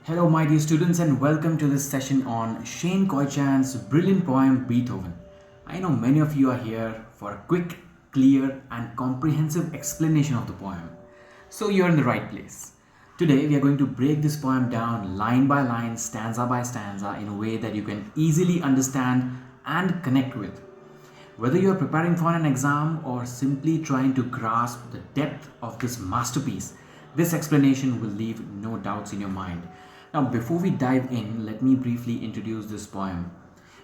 Hello, my dear students, and welcome to this session on Shane Koyczan's brilliant poem Beethoven. I know many of you are here for a quick, clear, and comprehensive explanation of the poem. So, you're in the right place. Today, we are going to break this poem down line by line, stanza by stanza, in a way that you can easily understand and connect with. Whether you are preparing for an exam or simply trying to grasp the depth of this masterpiece, this explanation will leave no doubts in your mind. Now, before we dive in, let me briefly introduce this poem.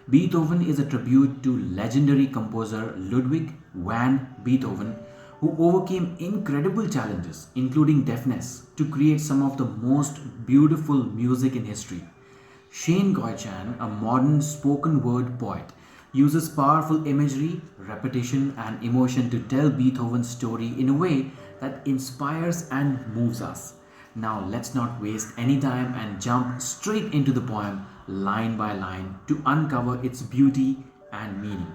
Beethoven is a tribute to legendary composer Ludwig van Beethoven, who overcame incredible challenges, including deafness, to create some of the most beautiful music in history. Shane Koyczan, a modern spoken word poet, uses powerful imagery, repetition, and emotion to tell Beethoven's story in a way that inspires and moves us. Now, let's not waste any time and jump straight into the poem line by line to uncover its beauty and meaning.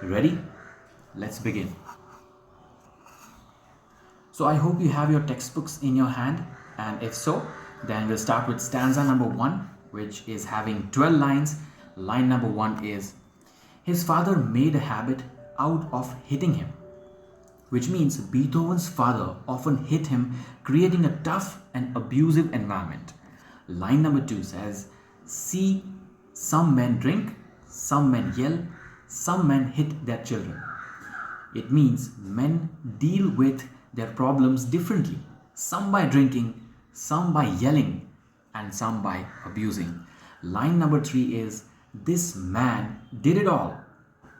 Ready? Let's begin. So, I hope you have your textbooks in your hand, and if so, then we'll start with stanza number 1, which is having 12 lines. Line number 1 is: His father made a habit out of hitting him, which means Beethoven's father often hit him, creating a tough and abusive environment. Line number 2 says, See, some men drink, some men yell, some men hit their children. It means men deal with their problems differently, some by drinking, some by yelling, and some by abusing. Line number 3 is, This man did it all.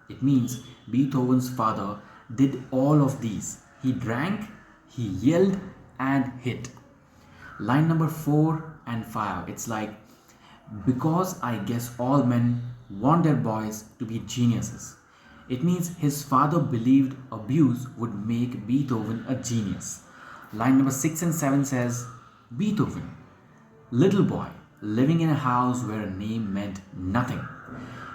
It means Beethoven's father did all of these. He drank, he yelled, and hit. Line number 4 and 5, it's like, because I guess all men want their boys to be geniuses. It means his father believed abuse would make Beethoven a genius. Line number 6 and 7 says, Beethoven, little boy, living in a house where a name meant nothing.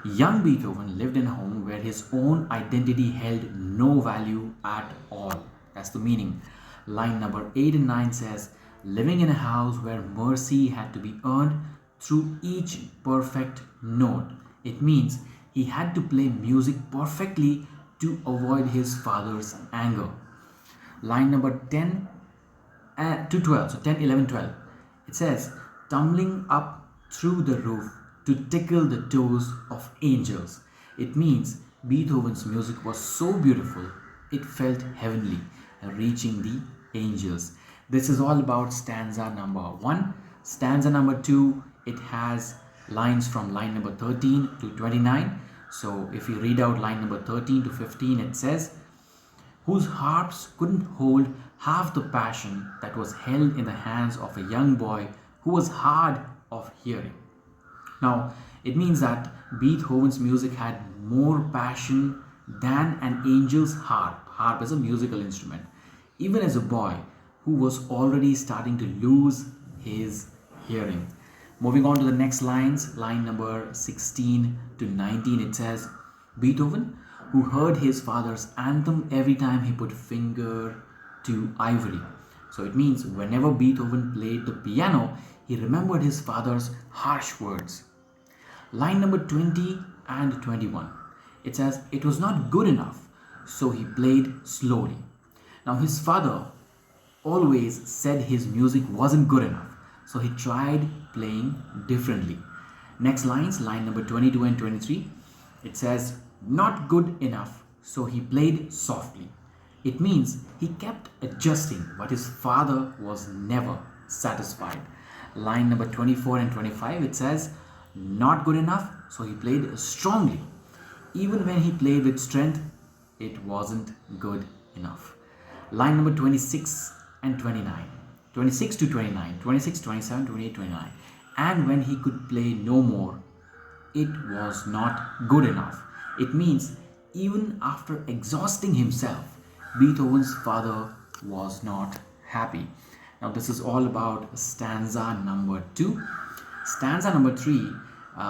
Young Beethoven lived in a home where his own identity held no value at all. That's the meaning. Line number 8 and 9 says, living in a house where mercy had to be earned through each perfect note. It means he had to play music perfectly to avoid his father's anger. Line number 10 to 12, so 10, 11, 12. It says, tumbling up through the roof to tickle the toes of angels. It means Beethoven's music was so beautiful, it felt heavenly, reaching the angels. This is all about stanza number 1. Stanza number 2, it has lines from line number 13 to 29. So if you read out line number 13 to 15, it says, whose harps couldn't hold half the passion that was held in the hands of a young boy who was hard of hearing. Now, it means that Beethoven's music had more passion than an angel's harp. Harp is a musical instrument. Even as a boy who was already starting to lose his hearing. Moving on to the next lines, line number 16 to 19, it says, Beethoven, who heard his father's anthem every time he put finger to ivory. So it means whenever Beethoven played the piano, he remembered his father's harsh words. Line number 20 and 21. It says, it was not good enough, so he played slowly. Now his father always said his music wasn't good enough, so he tried playing differently. Next lines, line number 22 and 23. It says, not good enough, so he played softly. It means he kept adjusting, but his father was never satisfied. Line number 24 and 25, it says, not good enough, so he played strongly. Even when he played with strength, it wasn't good enough. Line number 26 and 29, 26 to 29, 26, 27, 28, 29. And when he could play no more, it was not good enough. It means even after exhausting himself, Beethoven's father was not happy. Now this is all about stanza number 2. Stanza number 3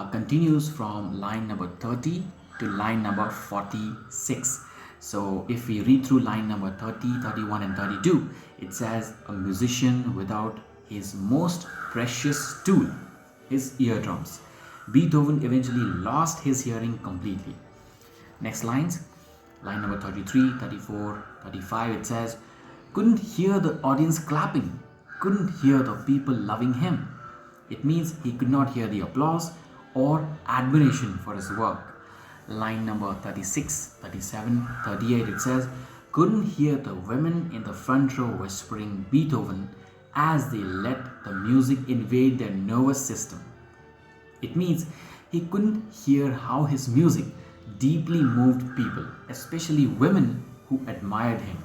continues from line number 30 to line number 46. So if we read through line number 30, 31 and 32, it says, a musician without his most precious tool, his eardrums. Beethoven eventually lost his hearing completely. Next lines, line number 33, 34, 35, it says, couldn't hear the audience clapping, couldn't hear the people loving him. It means he could not hear the applause or admiration for his work. Line number 36, 37, 38, it says, couldn't hear the women in the front row whispering Beethoven as they let the music invade their nervous system. It means he couldn't hear how his music deeply moved people, especially women who admired him.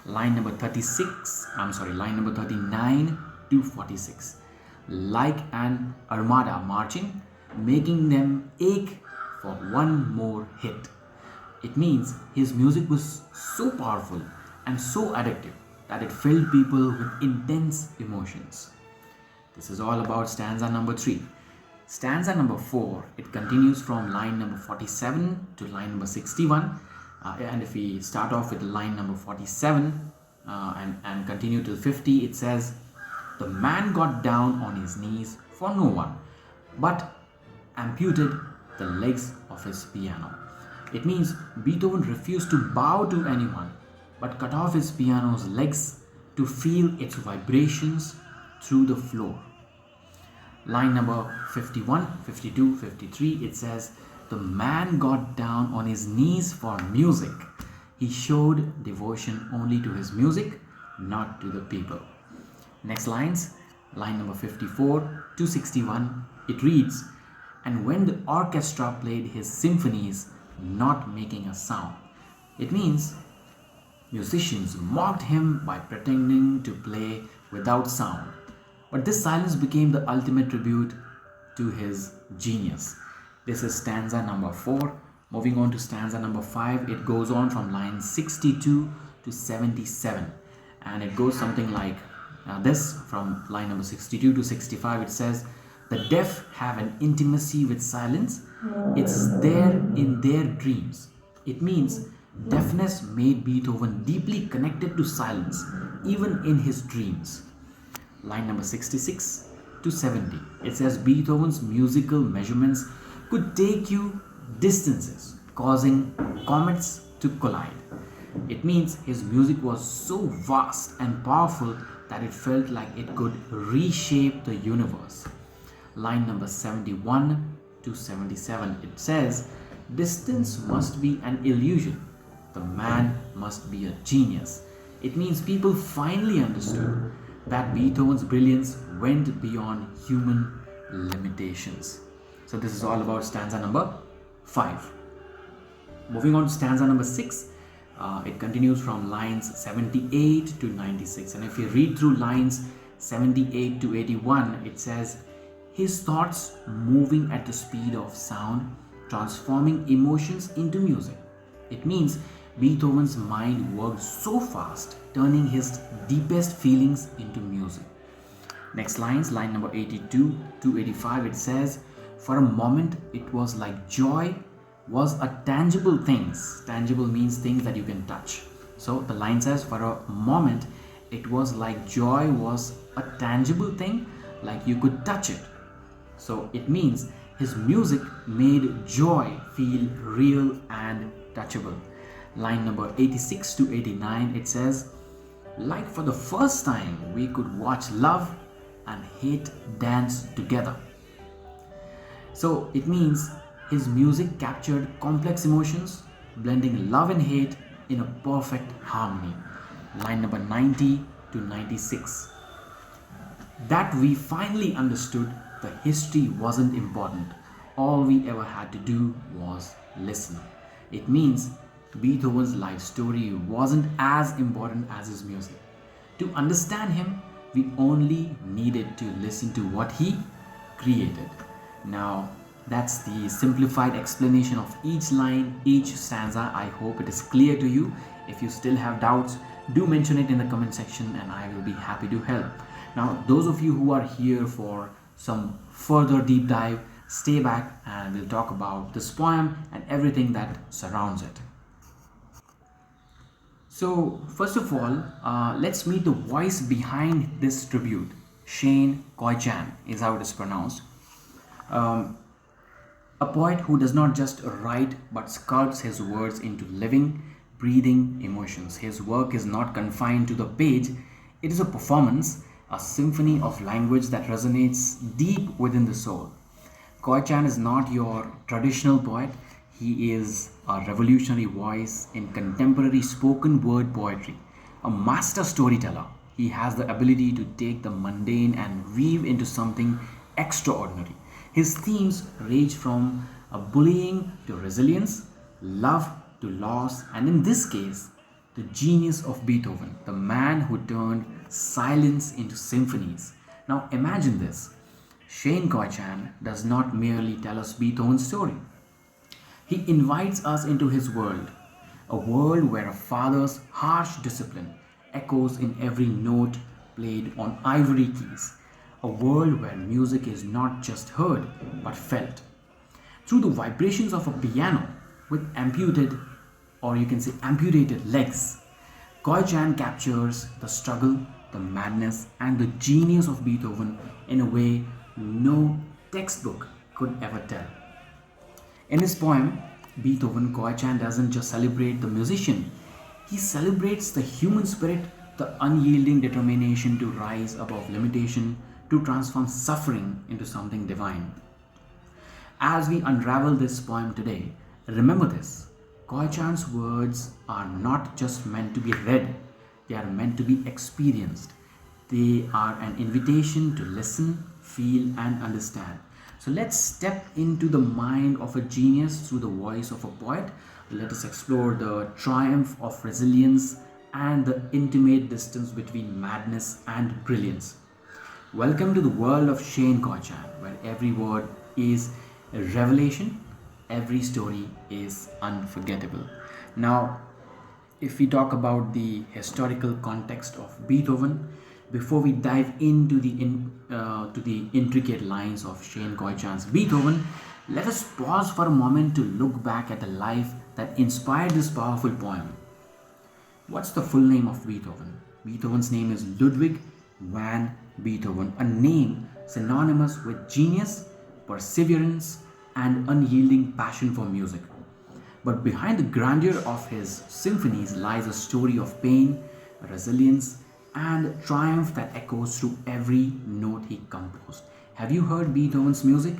Line number 39 to 46. Like an armada marching, making them ache for one more hit. It means his music was so powerful and so addictive that it filled people with intense emotions. This is all about stanza number 3. Stanza number 4, it continues from line number 47 to line number 61. And if we start off with line number 47 and continue till 50, it says, the man got down on his knees for no one, but amputed the legs of his piano. It means Beethoven refused to bow to anyone, but cut off his piano's legs to feel its vibrations through the floor. Line number 51, 52, 53, it says, the man got down on his knees for music. He showed devotion only to his music, not to the people. Next lines, line number 54 to 61, it reads, and when the orchestra played his symphonies, not making a sound. It means musicians mocked him by pretending to play without sound. But this silence became the ultimate tribute to his genius. This is stanza number 4. Moving on to stanza number 5, it goes on from line 62 to 77. And it goes something like this. From line number 62 to 65, it says, the deaf have an intimacy with silence. It's there in their dreams. It means deafness made Beethoven deeply connected to silence, even in his dreams. Line number 66 to 70. It says Beethoven's musical measurements could take you distances, causing comets to collide. It means his music was so vast and powerful that it felt like it could reshape the universe. Line number 71 to 77. It says, distance must be an illusion. The man must be a genius. It means people finally understood that Beethoven's brilliance went beyond human limitations. So this is all about stanza number 5. Moving on to stanza number 6, it continues from lines 78 to 96. And if you read through lines 78 to 81, it says, his thoughts moving at the speed of sound, transforming emotions into music. It means Beethoven's mind worked so fast, turning his deepest feelings into music. Next lines, line number 82 to 85, it says, for a moment it was like joy was a tangible things. Tangible means things that you can touch. So the line says, for a moment it was like joy was a tangible thing, like you could touch it. So it means his music made joy feel real and touchable. Line number 86 to 89, it says, like for the first time we could watch love and hate dance together. So it means his music captured complex emotions, blending love and hate in a perfect harmony. Line number 90 to 96. That we finally understood the history wasn't important. All we ever had to do was listen. It means Beethoven's life story wasn't as important as his music. To understand him, we only needed to listen to what he created. Now, that's the simplified explanation of each line, each stanza. I hope it is clear to you. If you still have doubts, do mention it in the comment section and I will be happy to help. Now, those of you who are here for some further deep dive, stay back and we'll talk about this poem and everything that surrounds it. So, first of all, let's meet the voice behind this tribute. Shane Koyczan is how it is pronounced. Um, a poet who does not just write but sculpts his words into living, breathing emotions. His work is not confined to the page, it is a performance, a symphony of language that resonates deep within the soul. Koichan is not your traditional poet, he is a revolutionary voice in contemporary spoken word poetry, a master storyteller. He has the ability to take the mundane and weave into something extraordinary. His themes range from bullying to resilience, love to loss, and in this case, the genius of Beethoven, the man who turned silence into symphonies. Now imagine this. Shane Koyczan does not merely tell us Beethoven's story. He invites us into his world, a world where a father's harsh discipline echoes in every note played on ivory keys, a world where music is not just heard but felt. Through the vibrations of a piano with amputated legs, Koichan captures the struggle, the madness, and the genius of Beethoven in a way no textbook could ever tell. In his poem, Beethoven, Koichan doesn't just celebrate the musician, he celebrates the human spirit, the unyielding determination to rise above limitation, to transform suffering into something divine. As we unravel this poem today, remember this: Koichan's words are not just meant to be read, they are meant to be experienced. They are an invitation to listen, feel, and understand. So let's step into the mind of a genius through the voice of a poet. Let us explore the triumph of resilience and the intimate distance between madness and brilliance. Welcome to the world of Shane Koyczan, where every word is a revelation, every story is unforgettable. Now, if we talk about the historical context of Beethoven, before we dive into to the intricate lines of Shane Koyczan's Beethoven, let us pause for a moment to look back at the life that inspired this powerful poem. What's the full name of Beethoven? Beethoven's name is Ludwig van Beethoven, a name synonymous with genius, perseverance, and unyielding passion for music. But behind the grandeur of his symphonies lies a story of pain, resilience, and triumph that echoes through every note he composed. Have you heard Beethoven's music?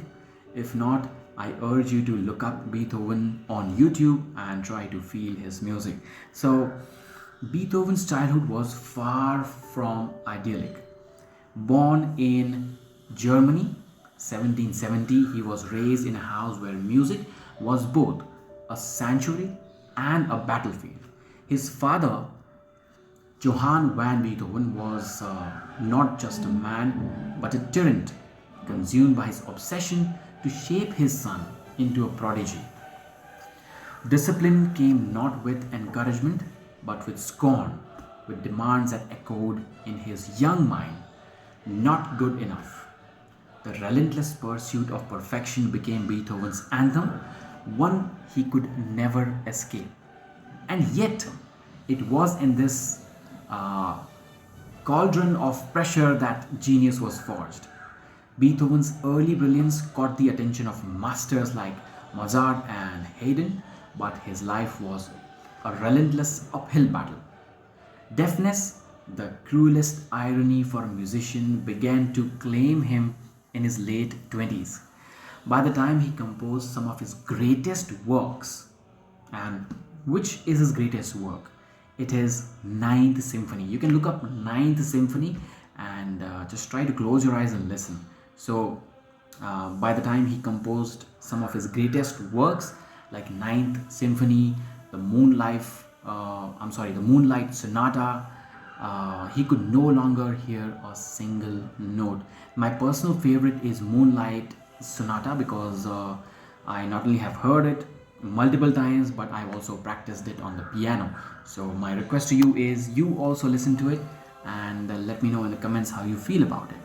If not, I urge you to look up Beethoven on YouTube and try to feel his music. So, Beethoven's childhood was far from idyllic. Born in Germany, 1770, he was raised in a house where music was both a sanctuary and a battlefield. His father, Johann van Beethoven, was not just a man but a tyrant, consumed by his obsession to shape his son into a prodigy. Discipline came not with encouragement but with scorn, with demands that echoed in his young mind: not good enough. The relentless pursuit of perfection became Beethoven's anthem, one he could never escape. And yet, it was in this uh, cauldron of pressure that genius was forged. Beethoven's early brilliance caught the attention of masters like Mozart and Haydn, but his life was a relentless uphill battle. Deafness, the cruelest irony for a musician, began to claim him in his late 20s. By the time he composed some of his greatest works, and which is his greatest work? It is Ninth Symphony. You can look up Ninth Symphony and just try to close your eyes and listen. So, by the time he composed some of his greatest works, like Ninth Symphony, the Moonlight Sonata, he could no longer hear a single note. My personal favorite is Moonlight Sonata because I not only have heard it multiple times but I've also practiced it on the piano. So my request to you is you also listen to it and let me know in the comments how you feel about it.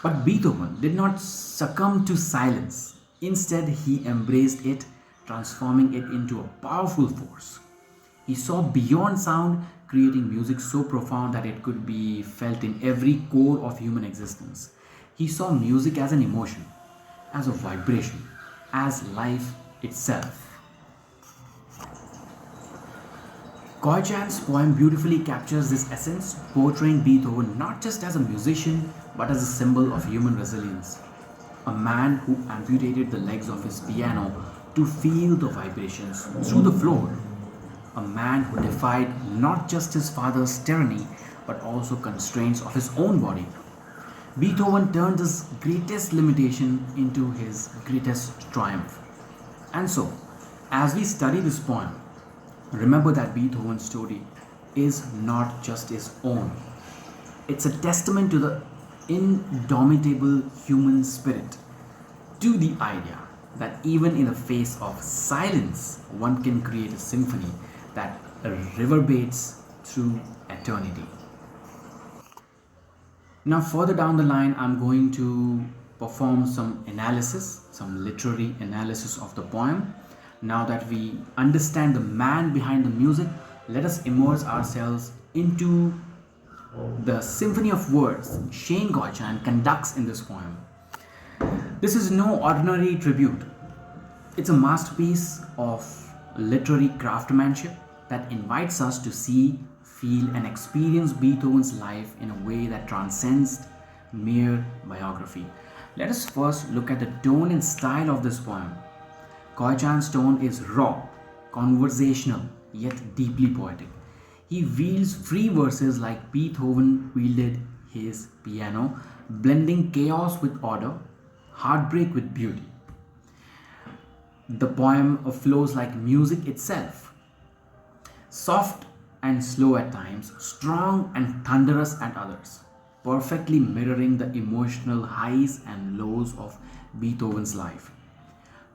But Beethoven did not succumb to silence. Instead, he embraced it, transforming it into a powerful force. He saw beyond sound, creating music so profound that it could be felt in every core of human existence. He saw music as an emotion, as a vibration, as life itself. Koyczan's poem beautifully captures this essence, portraying Beethoven not just as a musician but as a symbol of human resilience. A man who amputated the legs of his piano to feel the vibrations through the floor. A man who defied not just his father's tyranny but also constraints of his own body. Beethoven turned his greatest limitation into his greatest triumph. And so, as we study this poem, remember that Beethoven's story is not just his own. It's a testament to the indomitable human spirit, to the idea that even in the face of silence, one can create a symphony that reverberates through eternity. Now, further down the line, I'm going to perform some analysis, some literary analysis of the poem. Now that we understand the man behind the music, let us immerse ourselves into the symphony of words Shane Koyczan conducts in this poem. This is no ordinary tribute. It's a masterpiece of literary craftsmanship that invites us to see, feel, and experience Beethoven's life in a way that transcends mere biography. Let us first look at the tone and style of this poem. Koyczan's tone is raw, conversational, yet deeply poetic. He wields free verses like Beethoven wielded his piano, blending chaos with order, heartbreak with beauty. The poem flows like music itself, soft and slow at times, strong and thunderous at others, perfectly mirroring the emotional highs and lows of Beethoven's life.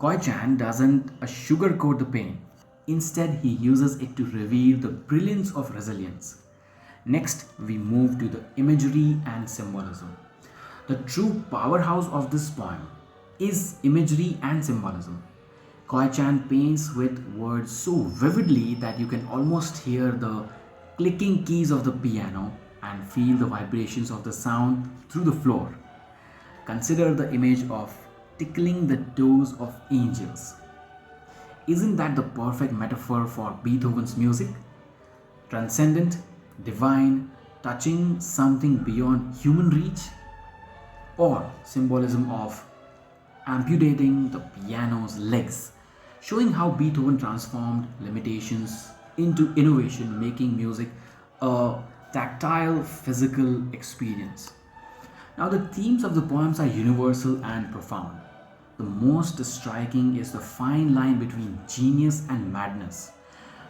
Koyczan doesn't sugarcoat the pain. Instead, he uses it to reveal the brilliance of resilience. Next, we move to the imagery and symbolism. The true powerhouse of this poem is imagery and symbolism. Koyczan paints with words so vividly that you can almost hear the clicking keys of the piano and feel the vibrations of the sound through the floor. Consider the image of tickling the toes of angels. Isn't that the perfect metaphor for Beethoven's music? Transcendent, divine, touching something beyond human reach? Or symbolism of amputating the piano's legs, showing how Beethoven transformed limitations into innovation, making music a tactile, physical experience. Now, the themes of the poems are universal and profound. The most striking is the fine line between genius and madness.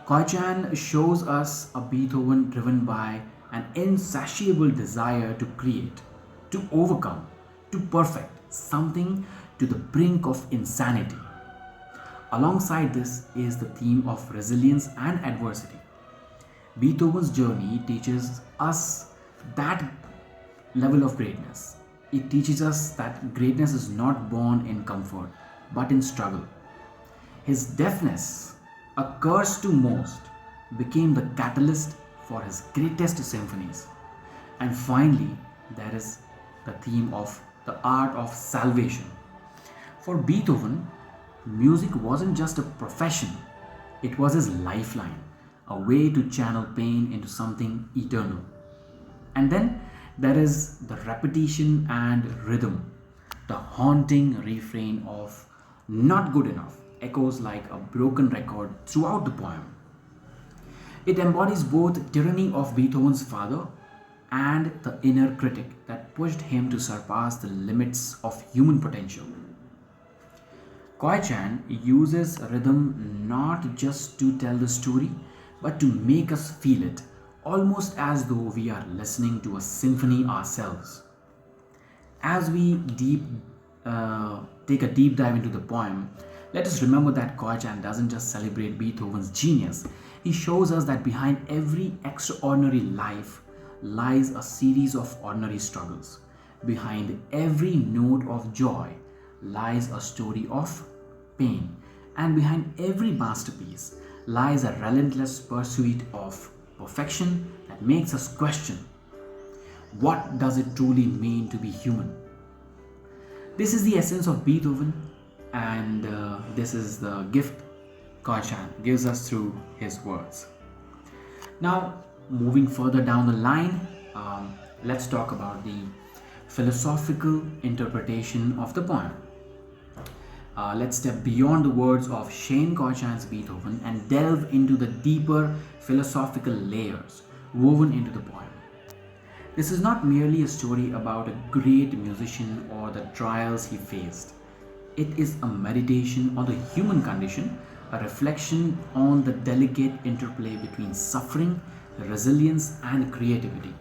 Koyczan shows us a Beethoven driven by an insatiable desire to create, to overcome, to perfect something to the brink of insanity. Alongside this is the theme of resilience and adversity. Beethoven's journey teaches us that level of greatness. It teaches us that greatness is not born in comfort but in struggle. His deafness, a curse to most, became the catalyst for his greatest symphonies. And finally, there is the theme of the art of salvation. For Beethoven, music wasn't just a profession, it was his lifeline, a way to channel pain into something eternal. And then there is the repetition and rhythm. The haunting refrain of "not good enough" echoes like a broken record throughout the poem. It embodies both tyranny of Beethoven's father and the inner critic that pushed him to surpass the limits of human potential. Koyczan uses rhythm not just to tell the story, but to make us feel it, almost as though we are listening to a symphony ourselves. As we take a deep dive into the poem, let us remember that Koyczan doesn't just celebrate Beethoven's genius, he shows us that behind every extraordinary life lies a series of ordinary struggles. Behind every note of joy lies a story of pain, and behind every masterpiece lies a relentless pursuit of perfection that makes us question, what does it truly mean to be human? This is the essence of Beethoven, and this is the gift Koyczan gives us through his words. Now, moving further down the line, let's talk about the philosophical interpretation of the poem. Let's step beyond the words of Shane Koyczan's Beethoven and delve into the deeper philosophical layers woven into the poem. This is not merely a story about a great musician or the trials he faced. It is a meditation on the human condition, a reflection on the delicate interplay between suffering, resilience, and creativity.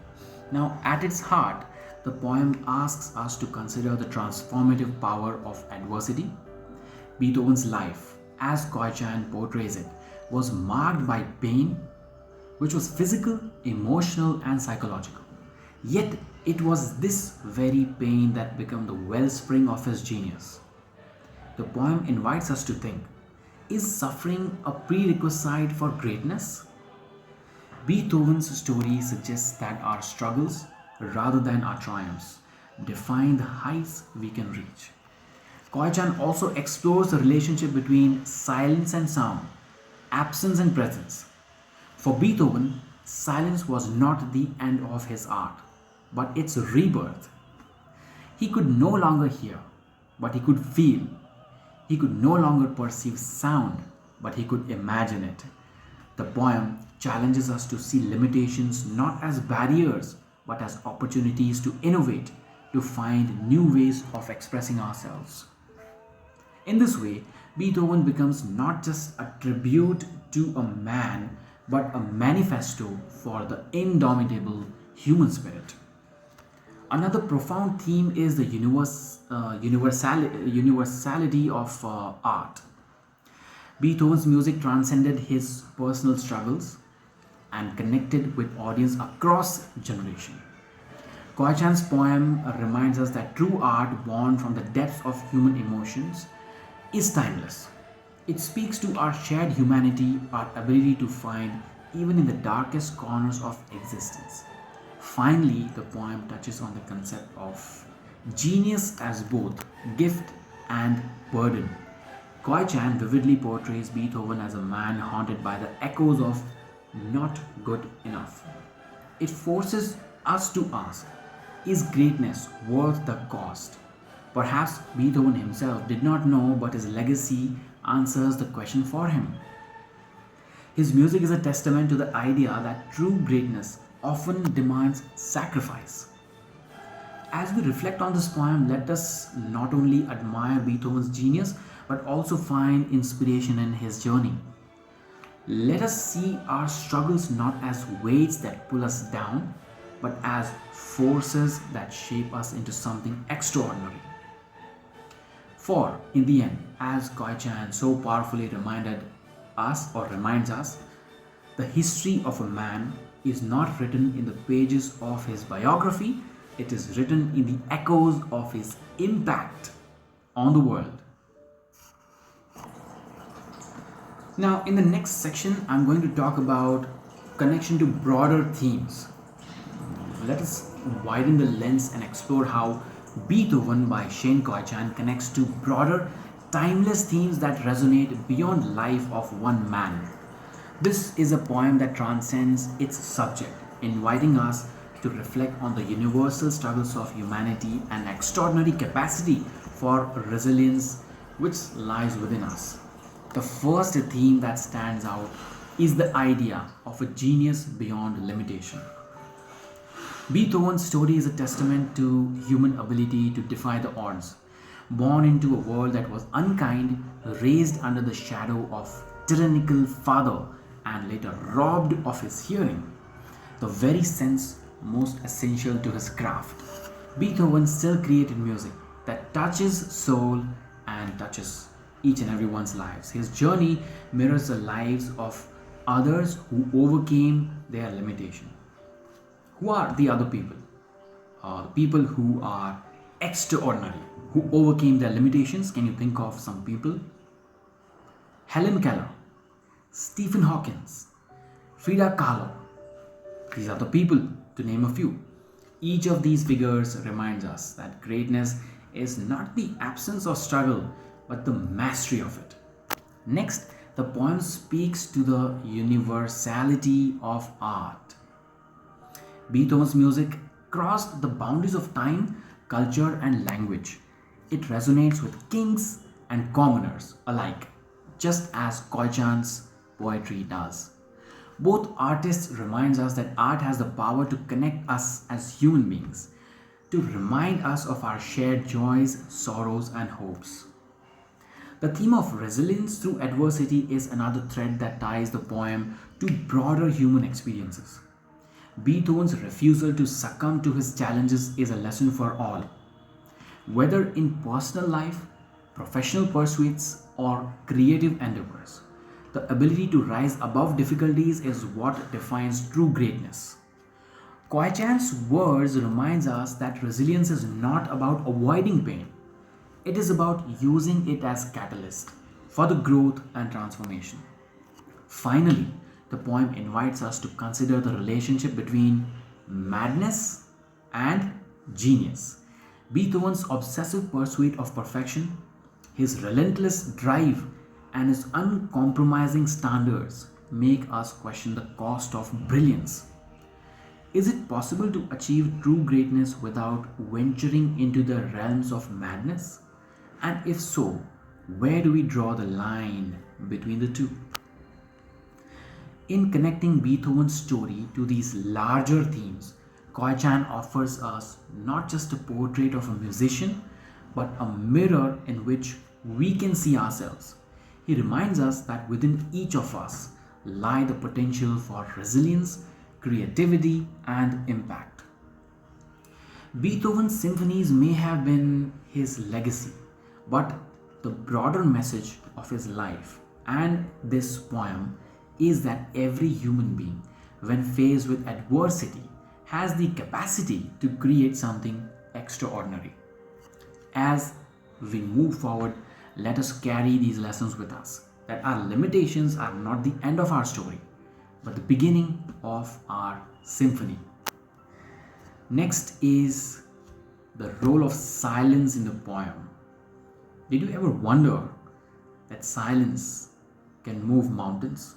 Now, at its heart, the poem asks us to consider the transformative power of adversity. Beethoven's life, as Koyczan portrays it, was marked by pain, which was physical, emotional, and psychological. Yet, it was this very pain that became the wellspring of his genius. The poem invites us to think, is suffering a prerequisite for greatness? Beethoven's story suggests that our struggles, rather than our triumphs, define the heights we can reach. Koyczan also explores the relationship between silence and sound, absence and presence. For Beethoven, silence was not the end of his art, but its rebirth. He could no longer hear, but he could feel. He could no longer perceive sound, but he could imagine it. The poem challenges us to see limitations not as barriers, but as opportunities to innovate, to find new ways of expressing ourselves. In this way, Beethoven becomes not just a tribute to a man, but a manifesto for the indomitable human spirit. Another profound theme is the universality of art. Beethoven's music transcended his personal struggles and connected with audience across generation. Koyczan's poem reminds us that true art born from the depths of human emotions is timeless. It speaks to our shared humanity, our ability to find even in the darkest corners of existence. Finally, the poem touches on the concept of genius as both gift and burden. Koyczan vividly portrays Beethoven as a man haunted by the echoes of not good enough. It forces us to ask, is greatness worth the cost? Perhaps Beethoven himself did not know, but his legacy answers the question for him. His music is a testament to the idea that true greatness often demands sacrifice. As we reflect on this poem, let us not only admire Beethoven's genius but also find inspiration in his journey. Let us see our struggles not as weights that pull us down, but as forces that shape us into something extraordinary. For, in the end, as Koyczan so powerfully reminds us, the history of a man is not written in the pages of his biography, it is written in the echoes of his impact on the world. Now, in the next section, I'm going to talk about connection to broader themes. Let us widen the lens and explore how Beethoven by Shane Koyczan connects to broader, timeless themes that resonate beyond life of one man. This is a poem that transcends its subject, inviting us to reflect on the universal struggles of humanity and extraordinary capacity for resilience which lies within us. The first theme that stands out is the idea of a genius beyond limitation. Beethoven's story is a testament to human ability to defy the odds. Born into a world that was unkind, raised under the shadow of tyrannical father, and later robbed of his hearing, the very sense most essential to his craft, Beethoven still created music that touches soul and touches each and everyone's lives. His journey mirrors the lives of others who overcame their limitation. Who are the other people? The people who are extraordinary, who overcame their limitations. Can you think of some people? Helen Keller, Stephen Hawking, Frida Kahlo, These are the people, to name a few. Each of these figures reminds us that greatness is not the absence of struggle, but the mastery of it. Next, the poem speaks to the universality of art. Beethoven's music crossed the boundaries of time, culture, and language. It resonates with kings and commoners alike, just as Koyczan's poetry does. Both artists reminds us that art has the power to connect us as human beings, to remind us of our shared joys, sorrows, and hopes. The theme of resilience through adversity is another thread that ties the poem to broader human experiences. Beethoven's refusal to succumb to his challenges is a lesson for all. Whether in personal life, professional pursuits, or creative endeavors, the ability to rise above difficulties is what defines true greatness. Koichan's words reminds us that resilience is not about avoiding pain. It is about using it as catalyst for the growth and transformation. Finally, the poem invites us to consider the relationship between madness and genius. Beethoven's obsessive pursuit of perfection, his relentless drive, and his uncompromising standards make us question the cost of brilliance. Is it possible to achieve true greatness without venturing into the realms of madness? And if so, where do we draw the line between the two? In connecting Beethoven's story to these larger themes, Koichan offers us not just a portrait of a musician, but a mirror in which we can see ourselves. He reminds us that within each of us lie the potential for resilience, creativity, and impact. Beethoven's symphonies may have been his legacy, but the broader message of his life and this poem is that every human being, when faced with adversity, has the capacity to create something extraordinary. As we move forward, let us carry these lessons with us, that our limitations are not the end of our story, but the beginning of our symphony. Next is the role of silence in the poem. Did you ever wonder that silence can move mountains?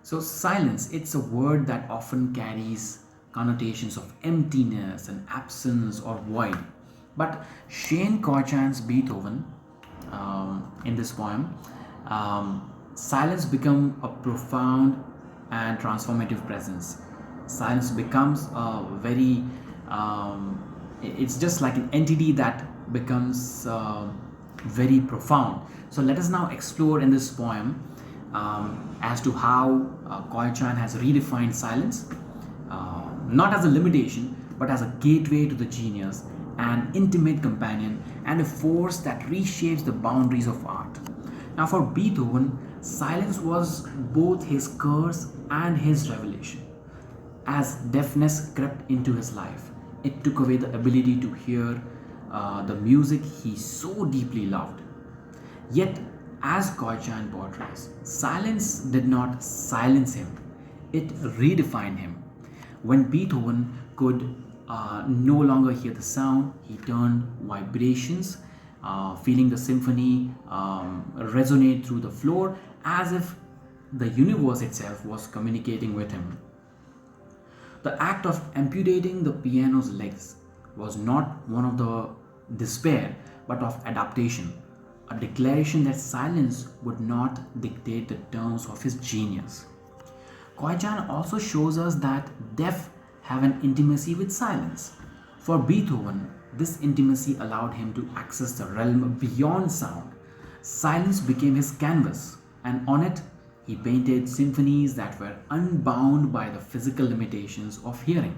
So, silence, it's a word that often carries connotations of emptiness and absence or void. But Shane Koyczan's Beethoven, in this poem, silence becomes a profound and transformative presence. Silence becomes a very, it's just like an entity that becomes very profound. So let us now explore in this poem as to how Koyczan has redefined silence, not as a limitation, but as a gateway to the genius, an intimate companion, and a force that reshapes the boundaries of art. Now, for Beethoven, silence was both his curse and his revelation. As deafness crept into his life, it took away the ability to hear the music he so deeply loved. Yet, as Koyczan portrays, silence did not silence him, it redefined him. When Beethoven could no longer hear the sound, he turned vibrations, feeling the symphony resonate through the floor as if the universe itself was communicating with him. The act of amputating the piano's legs was not one of the despair but of adaptation, a declaration that silence would not dictate the terms of his genius. Koyczan also shows us that deaf have an intimacy with silence. For Beethoven, this intimacy allowed him to access the realm beyond sound. Silence became his canvas, and on it, he painted symphonies that were unbound by the physical limitations of hearing.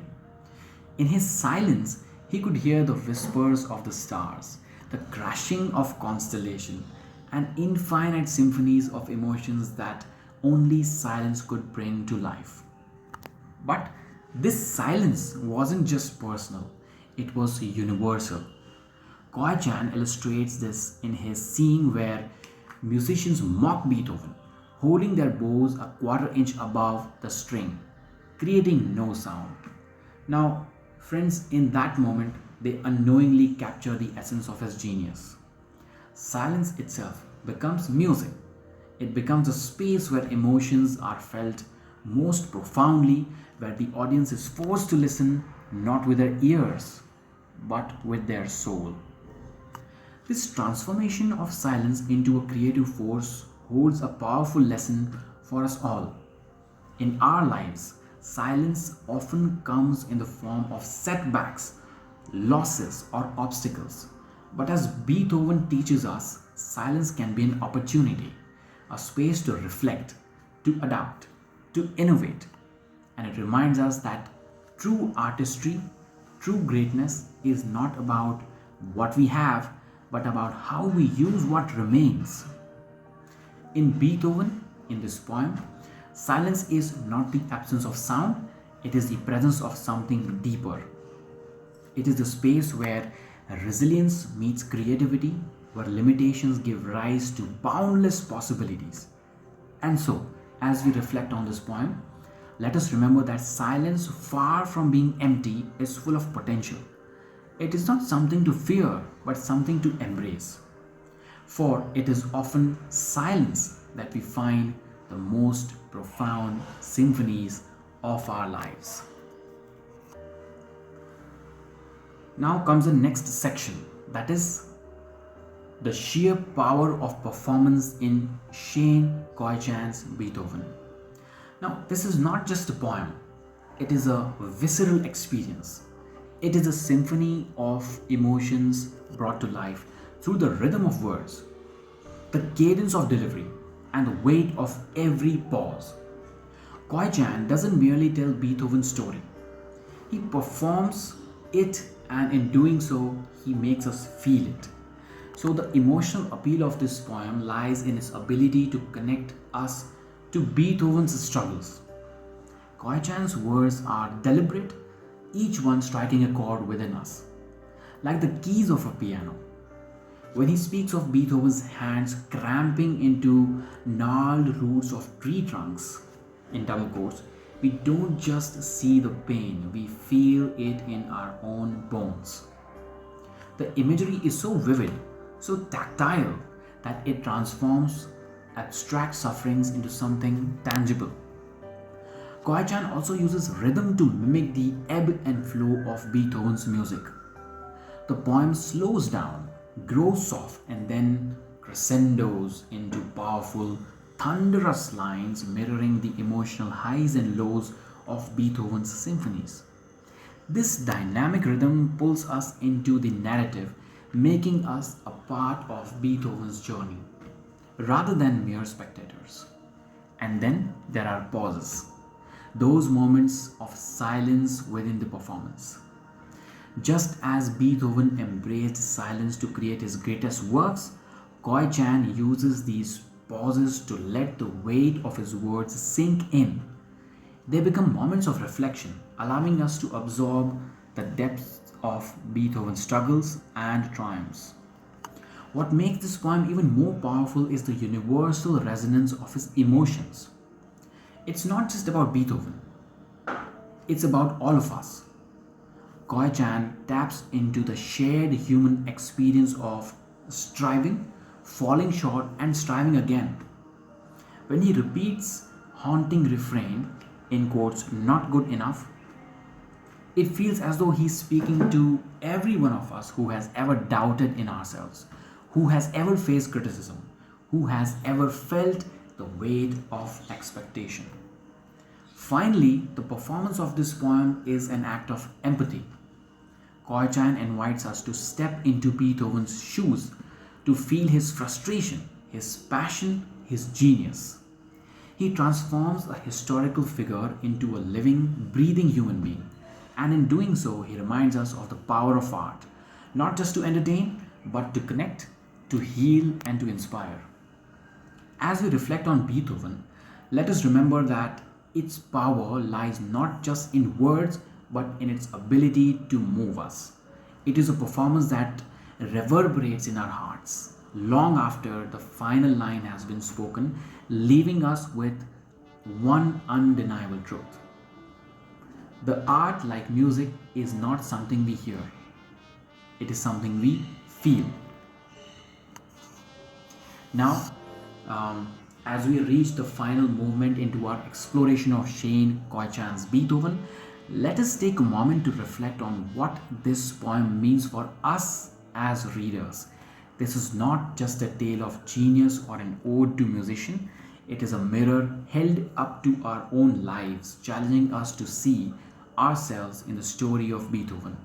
In his silence, he could hear the whispers of the stars, the crashing of constellation, and infinite symphonies of emotions that only silence could bring to life. But this silence wasn't just personal, it was universal. Koyczan illustrates this in his scene where musicians mock Beethoven, holding their bows a quarter inch above the string. creating no sound. Now, friends, in that moment, they unknowingly capture the essence of his genius. Silence itself becomes music. It becomes a space where emotions are felt most profoundly, where the audience is forced to listen not with their ears but with their soul. This transformation of silence into a creative force holds a powerful lesson for us all. In our lives, silence often comes in the form of setbacks, losses, or obstacles. But as Beethoven teaches us, silence can be an opportunity, a space to reflect, to adapt, to innovate. And it reminds us that true artistry, true greatness is not about what we have, but about how we use what remains. In Beethoven, in this poem, silence is not the absence of sound, it is the presence of something deeper. It is the space where resilience meets creativity, where limitations give rise to boundless possibilities. And so, as we reflect on this poem, let us remember that silence, far from being empty, is full of potential. It is not something to fear, but something to embrace. For it is often silence that we find the most profound symphonies of our lives. Now comes the next section, that is the sheer power of performance in Shane Koyczan's Beethoven. Now, this is not just a poem, it is a visceral experience. It is a symphony of emotions brought to life through the rhythm of words, the cadence of delivery, and the weight of every pause. Koyczan doesn't merely tell Beethoven's story, he performs it, and in doing so, he makes us feel it. So, the emotional appeal of this poem lies in its ability to connect us to Beethoven's struggles. Koyczan's words are deliberate, each one striking a chord within us, like the keys of a piano. When he speaks of Beethoven's hands cramping into gnarled roots of tree trunks in double quotes, we don't just see the pain, we feel it in our own bones. The imagery is so vivid, so tactile, that it transforms abstract sufferings into something tangible. Koyczan also uses rhythm to mimic the ebb and flow of Beethoven's music. The poem slows down, grows soft, and then crescendos into powerful, thunderous lines mirroring the emotional highs and lows of Beethoven's symphonies. This dynamic rhythm pulls us into the narrative, making us a part of Beethoven's journey rather than mere spectators. And then there are pauses, those moments of silence within the performance. Just as Beethoven embraced silence to create his greatest works, Koyczan uses these pauses to let the weight of his words sink in. They become moments of reflection, allowing us to absorb the depths of Beethoven's struggles and triumphs. What makes this poem even more powerful is the universal resonance of his emotions. It's not just about Beethoven, it's about all of us. Koyczan taps into the shared human experience of striving, falling short, and striving again. When he repeats haunting refrain, in quotes, not good enough, it feels as though he's speaking to every one of us who has ever doubted in ourselves, who has ever faced criticism, who has ever felt the weight of expectation. Finally, the performance of this poem is an act of empathy. Koyczan invites us to step into Beethoven's shoes, to feel his frustration, his passion, his genius. He transforms a historical figure into a living, breathing human being, and in doing so, he reminds us of the power of art, not just to entertain, but to connect, to heal, and to inspire. As we reflect on Beethoven, let us remember that its power lies not just in words but in its ability to move us. It is a performance that reverberates in our hearts long after the final line has been spoken, leaving us with one undeniable truth. The art, like music, is not something we hear, it is something we feel. Now, as we reach the final movement into our exploration of Shane Koyczan's Beethoven, let us take a moment to reflect on what this poem means for us as readers. This is not just a tale of genius or an ode to musician, it is a mirror held up to our own lives, challenging us to see ourselves in the story of Beethoven,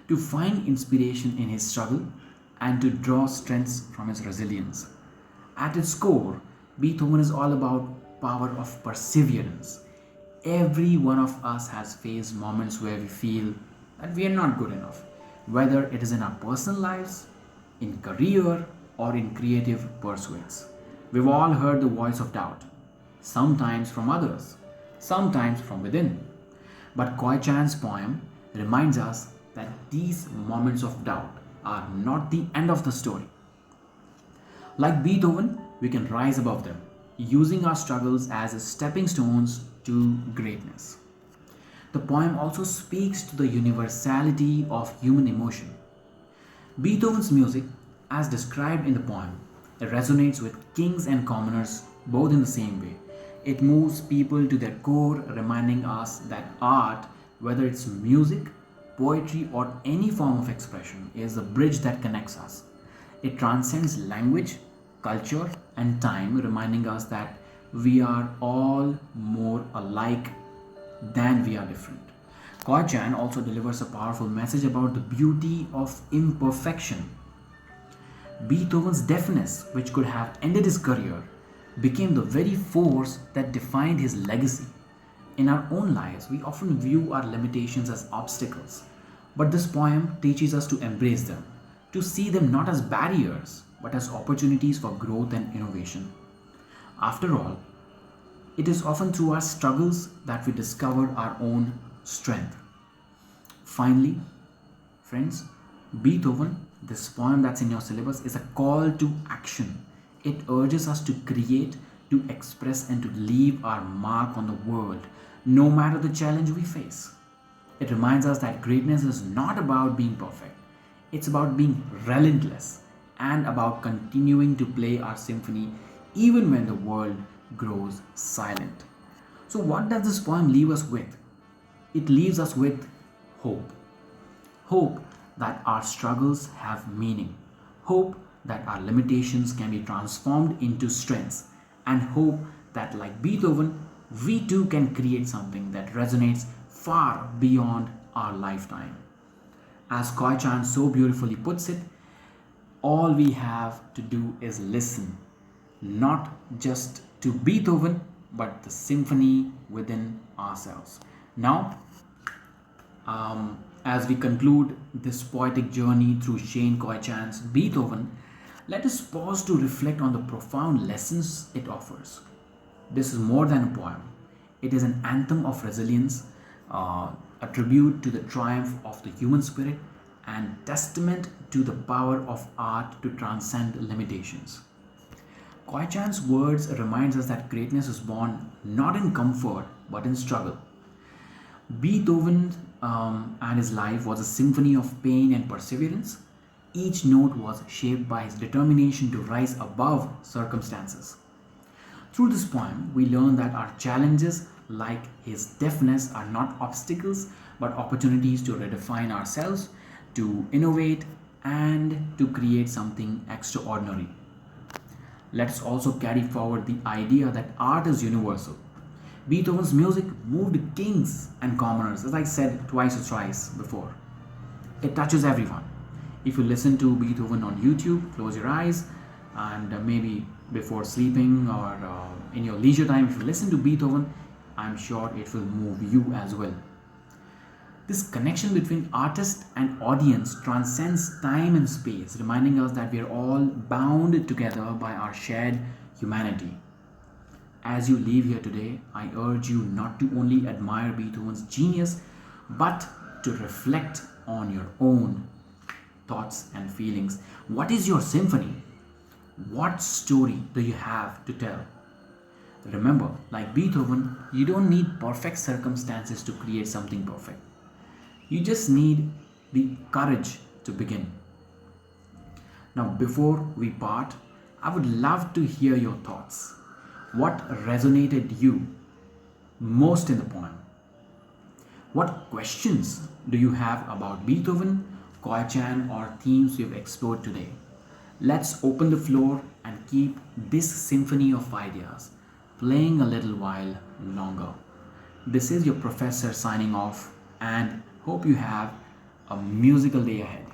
to find inspiration in his struggle, and to draw strengths from his resilience. At its core, Beethoven is all about power of perseverance. Every one of us has faced moments where we feel that we are not good enough, whether it is in our personal lives, in career, or in creative pursuits. We've all heard the voice of doubt, sometimes from others, sometimes from within. But Koyczan's poem reminds us that these moments of doubt are not the end of the story. Like Beethoven, we can rise above them, using our struggles as stepping stones to greatness. The poem also speaks to the universality of human emotion. Beethoven's music, as described in the poem, resonates with kings and commoners both in the same way. It moves people to their core, reminding us that art, whether it's music, poetry, or any form of expression, is the bridge that connects us. It transcends language, culture, and time, reminding us that we are all more alike than we are different. Koyczan also delivers a powerful message about the beauty of imperfection. Beethoven's deafness, which could have ended his career, became the very force that defined his legacy. In our own lives, we often view our limitations as obstacles, but this poem teaches us to embrace them, to see them not as barriers, but as opportunities for growth and innovation. After all, it is often through our struggles that we discover our own strength. Finally, friends, Beethoven, this poem that's in your syllabus, is a call to action. It urges us to create, to express, and to leave our mark on the world, no matter the challenge we face. It reminds us that greatness is not about being perfect, it's about being relentless and about continuing to play our symphony even when the world grows silent. So, what does this poem leave us with? It leaves us with hope. Hope that our struggles have meaning. Hope that our limitations can be transformed into strengths. And hope that, like Beethoven, we too can create something that resonates far beyond our lifetime. As Koyczan so beautifully puts it, all we have to do is listen, not just to Beethoven, but the symphony within ourselves. Now, as we conclude this poetic journey through Shane Koyczan's Beethoven, let us pause to reflect on the profound lessons it offers. This is more than a poem, it is an anthem of resilience, a tribute to the triumph of the human spirit, and testament to the power of art to transcend limitations. Koyczan's words reminds us that greatness is born not in comfort but in struggle. Beethoven and his life was a symphony of pain and perseverance. Each note was shaped by his determination to rise above circumstances. Through this poem, we learn that our challenges, like his deafness, are not obstacles but opportunities to redefine ourselves, to innovate, and to create something extraordinary. Let us also carry forward the idea that art is universal. Beethoven's music moved kings and commoners, as I said twice or thrice before. It touches everyone. If you listen to Beethoven on YouTube, close your eyes, and maybe before sleeping or in your leisure time, if you listen to Beethoven, I'm sure it will move you as well. This connection between artist and audience transcends time and space, reminding us that we are all bound together by our shared humanity. As you leave here today, I urge you not to only admire Beethoven's genius, but to reflect on your own thoughts and feelings. What is your symphony? What story do you have to tell? Remember, like Beethoven, you don't need perfect circumstances to create something perfect. You just need the courage to begin. Now, before we part, I would love to hear your thoughts. What resonated you most in the poem? What questions do you have about Beethoven, Koichan, or themes we've explored today? Let's open the floor and keep this symphony of ideas playing a little while longer. This is your professor signing off and hope you have a musical day ahead.